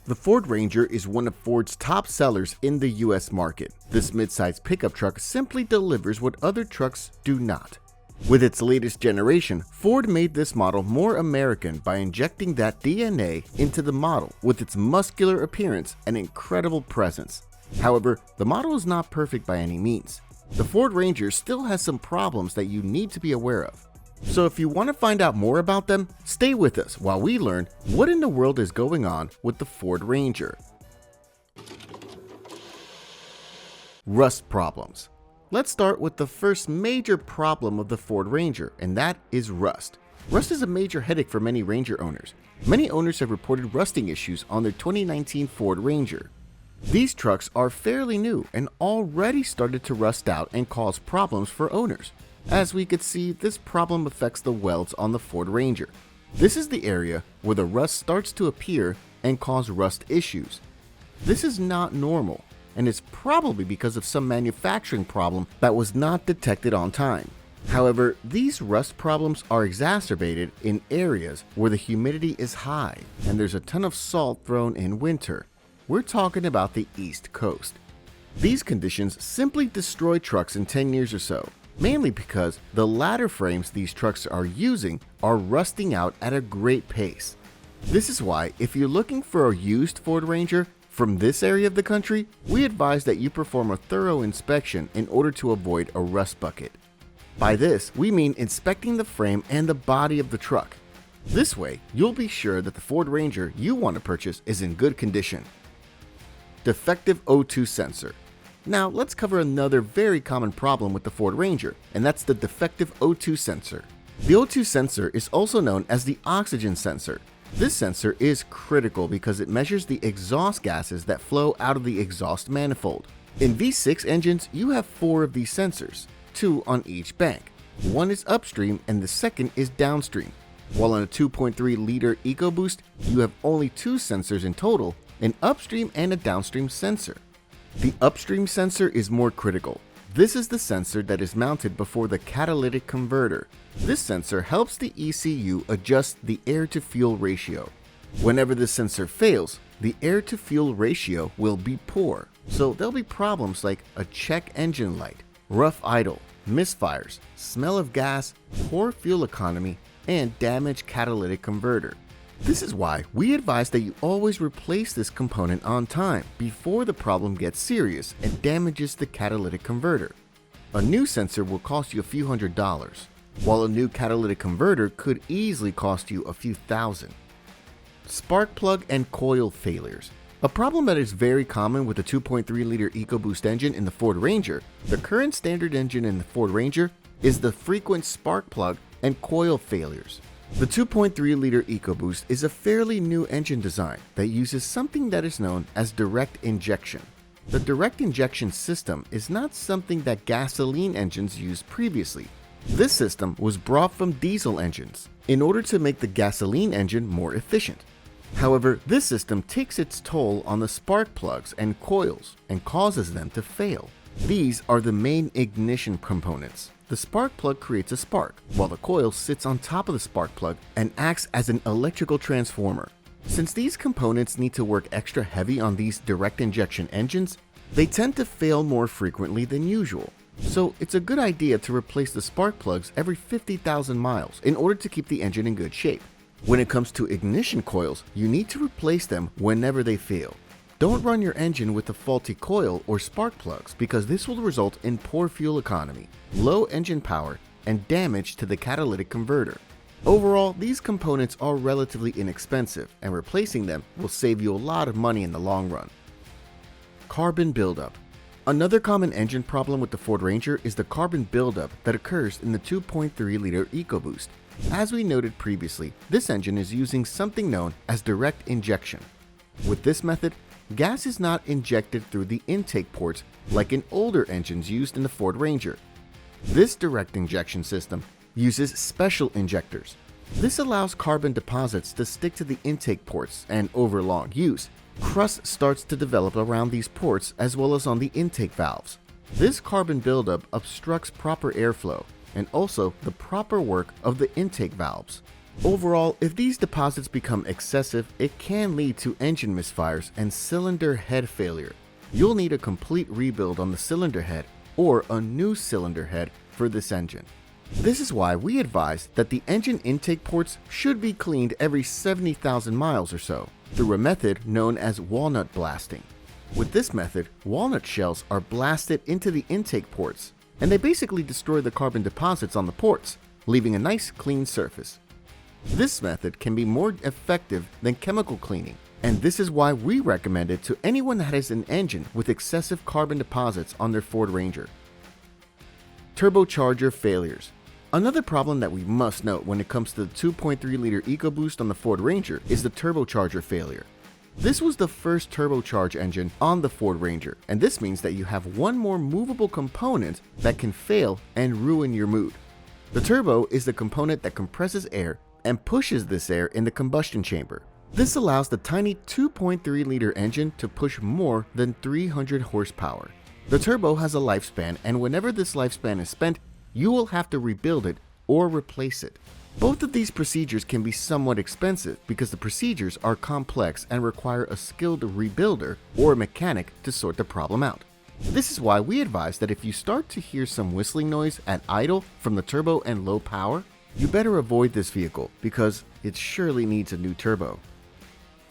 The Ford Ranger is one of Ford's top sellers in the US market. This midsize pickup truck simply delivers what other trucks do not. With its latest generation, Ford made this model more American by injecting that DNA into the model with its muscular appearance and incredible presence. However, the model is not perfect by any means. The Ford Ranger still has some problems that you need to be aware of. So if you want to find out more about them, stay with us while we learn what in the world is going on with the Ford Ranger. Rust problems. Let's start with the first major problem of the Ford Ranger, and that is rust. Rust is a major headache for many Ranger owners. Many owners have reported rusting issues on their 2019 Ford Ranger. These trucks are fairly new and already started to rust out and cause problems for owners. As we could see, this problem affects the welds on the Ford Ranger. This is the area where the rust starts to appear and cause rust issues. This is not normal, and it's probably because of some manufacturing problem that was not detected on time. However, these rust problems are exacerbated in areas where the humidity is high and there's a ton of salt thrown in winter. We're talking about the East Coast. These conditions simply destroy trucks in 10 years or so. Mainly because the ladder frames these trucks are using are rusting out at a great pace. This is why, if you're looking for a used Ford Ranger from this area of the country, we advise that you perform a thorough inspection in order to avoid a rust bucket. By this, we mean inspecting the frame and the body of the truck. This way, you'll be sure that the Ford Ranger you want to purchase is in good condition. Defective O2 Sensor. Now, let's cover another very common problem with the Ford Ranger, and that's the defective O2 sensor. The O2 sensor is also known as the oxygen sensor. This sensor is critical because it measures the exhaust gases that flow out of the exhaust manifold. In V6 engines, you have 4 of these sensors, 2 on each bank. One is upstream and the second is downstream. While on a 2.3-liter EcoBoost, you have only 2 sensors in total, an upstream and a downstream sensor. The upstream sensor is more critical. This is the sensor that is mounted before the catalytic converter. This sensor helps the ECU adjust the air-to-fuel ratio. Whenever this sensor fails, the air-to-fuel ratio will be poor. So there'll be problems like a check engine light, rough idle, misfires, smell of gas, poor fuel economy, and damaged catalytic converter. This is why we advise that you always replace this component on time before the problem gets serious and damages the catalytic converter. A new sensor will cost you a few $100s, while a new catalytic converter could easily cost you a few thousand. Spark plug and coil failures. A problem that is very common with the 2.3-liter EcoBoost engine in the Ford Ranger, the current standard engine in the Ford Ranger, is the frequent spark plug and coil failures. The 2.3-liter EcoBoost is a fairly new engine design that uses something that is known as direct injection. The direct injection system is not something that gasoline engines used previously. This system was brought from diesel engines in order to make the gasoline engine more efficient. However, this system takes its toll on the spark plugs and coils and causes them to fail. These are the main ignition components. The spark plug creates a spark, while the coil sits on top of the spark plug and acts as an electrical transformer. Since these components need to work extra heavy on these direct injection engines, they tend to fail more frequently than usual. So it's a good idea to replace the spark plugs every 50,000 miles in order to keep the engine in good shape. When it comes to ignition coils, you need to replace them whenever they fail. Don't run your engine with a faulty coil or spark plugs because this will result in poor fuel economy, low engine power, and damage to the catalytic converter. Overall, these components are relatively inexpensive and replacing them will save you a lot of money in the long run. Carbon buildup. Another common engine problem with the Ford Ranger is the carbon buildup that occurs in the 2.3-liter EcoBoost. As we noted previously, this engine is using something known as direct injection. With this method, gas is not injected through the intake ports like in older engines used in the Ford Ranger. This direct injection system uses special injectors. This allows carbon deposits to stick to the intake ports, and over long use, crust starts to develop around these ports as well as on the intake valves. This carbon buildup obstructs proper airflow and also the proper work of the intake valves. Overall, if these deposits become excessive, it can lead to engine misfires and cylinder head failure. You'll need a complete rebuild on the cylinder head or a new cylinder head for this engine. This is why we advise that the engine intake ports should be cleaned every 70,000 miles or so through a method known as walnut blasting. With this method, walnut shells are blasted into the intake ports, and they basically destroy the carbon deposits on the ports, leaving a nice clean surface. This method can be more effective than chemical cleaning, and this is why we recommend it to anyone that has an engine with excessive carbon deposits on their Ford Ranger. Turbocharger failures. Another problem that we must note when it comes to the 2.3-liter EcoBoost on the Ford Ranger is the turbocharger failure. This was the first turbocharged engine on the Ford Ranger, and this means that you have one more movable component that can fail and ruin your mood. The turbo is the component that compresses air and pushes this air in the combustion chamber. This allows the tiny 2.3-liter engine to push more than 300 horsepower. The turbo has a lifespan, and whenever this lifespan is spent, you will have to rebuild it or replace it. Both of these procedures can be somewhat expensive because the procedures are complex and require a skilled rebuilder or a mechanic to sort the problem out. This is why we advise that if you start to hear some whistling noise at idle from the turbo and low power, you better avoid this vehicle because it surely needs a new turbo.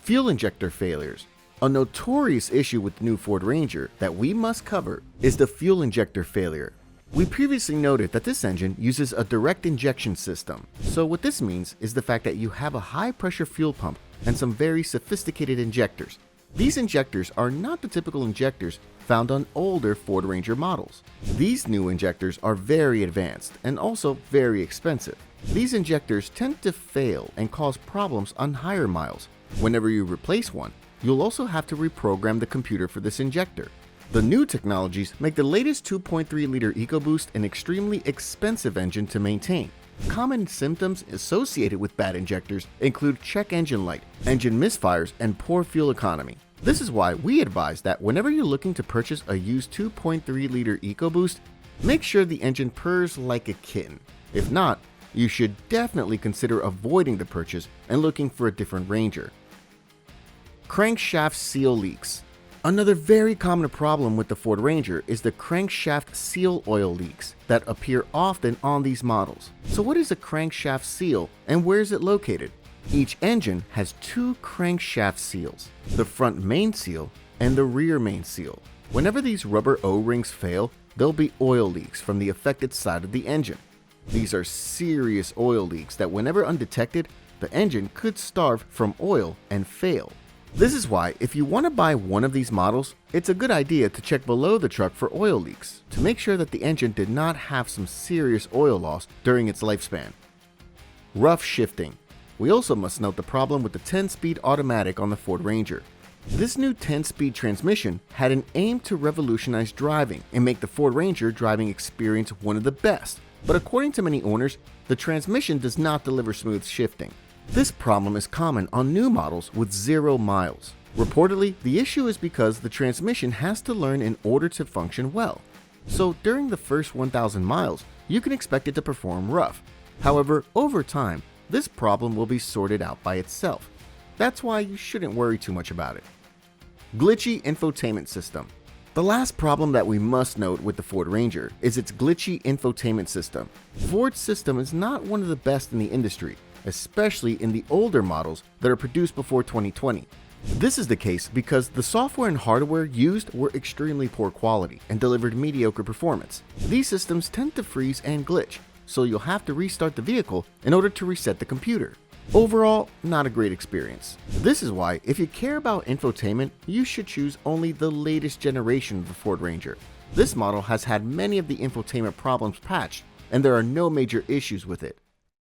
Fuel injector failures. A notorious issue with the new Ford Ranger that we must cover is the fuel injector failure. We previously noted that this engine uses a direct injection system. So what this means is the fact that you have a high pressure fuel pump and some very sophisticated injectors. These injectors are not the typical injectors found on older Ford Ranger models. These new injectors are very advanced and also very expensive. These injectors tend to fail and cause problems on higher miles. Whenever you replace one, you'll also have to reprogram the computer for this injector. The new technologies make the latest 2.3-liter EcoBoost an extremely expensive engine to maintain. Common symptoms associated with bad injectors include check engine light, engine misfires, and poor fuel economy. This is why we advise that whenever you're looking to purchase a used 2.3-liter EcoBoost, make sure the engine purrs like a kitten. If not, you should definitely consider avoiding the purchase and looking for a different Ranger. Crankshaft seal leaks. Another very common problem with the Ford Ranger is the crankshaft seal oil leaks that appear often on these models. So what is a crankshaft seal and where is it located? Each engine has two crankshaft seals, the front main seal and the rear main seal. Whenever these rubber O-rings fail, there'll be oil leaks from the affected side of the engine. These are serious oil leaks that whenever undetected, the engine could starve from oil and fail. This is why if you want to buy one of these models, it's a good idea to check below the truck for oil leaks to make sure that the engine did not have some serious oil loss during its lifespan. Rough shifting. We also must note the problem with the 10-speed automatic on the Ford Ranger. This new 10-speed transmission had an aim to revolutionize driving and make the Ford Ranger driving experience one of the best, but according to many owners, the transmission does not deliver smooth shifting. This problem is common on new models with 0 miles. Reportedly, the issue is because the transmission has to learn in order to function well. So during the first 1,000 miles, you can expect it to perform rough. However, over time, this problem will be sorted out by itself. That's why you shouldn't worry too much about it. Glitchy infotainment system. The last problem that we must note with the Ford Ranger is its glitchy infotainment system. Ford's system is not one of the best in the industry, especially in the older models that are produced before 2020. This is the case because the software and hardware used were extremely poor quality and delivered mediocre performance. These systems tend to freeze and glitch, so you'll have to restart the vehicle in order to reset the computer. Overall, not a great experience. This is why, if you care about infotainment, you should choose only the latest generation of the Ford Ranger. This model has had many of the infotainment problems patched, and there are no major issues with it.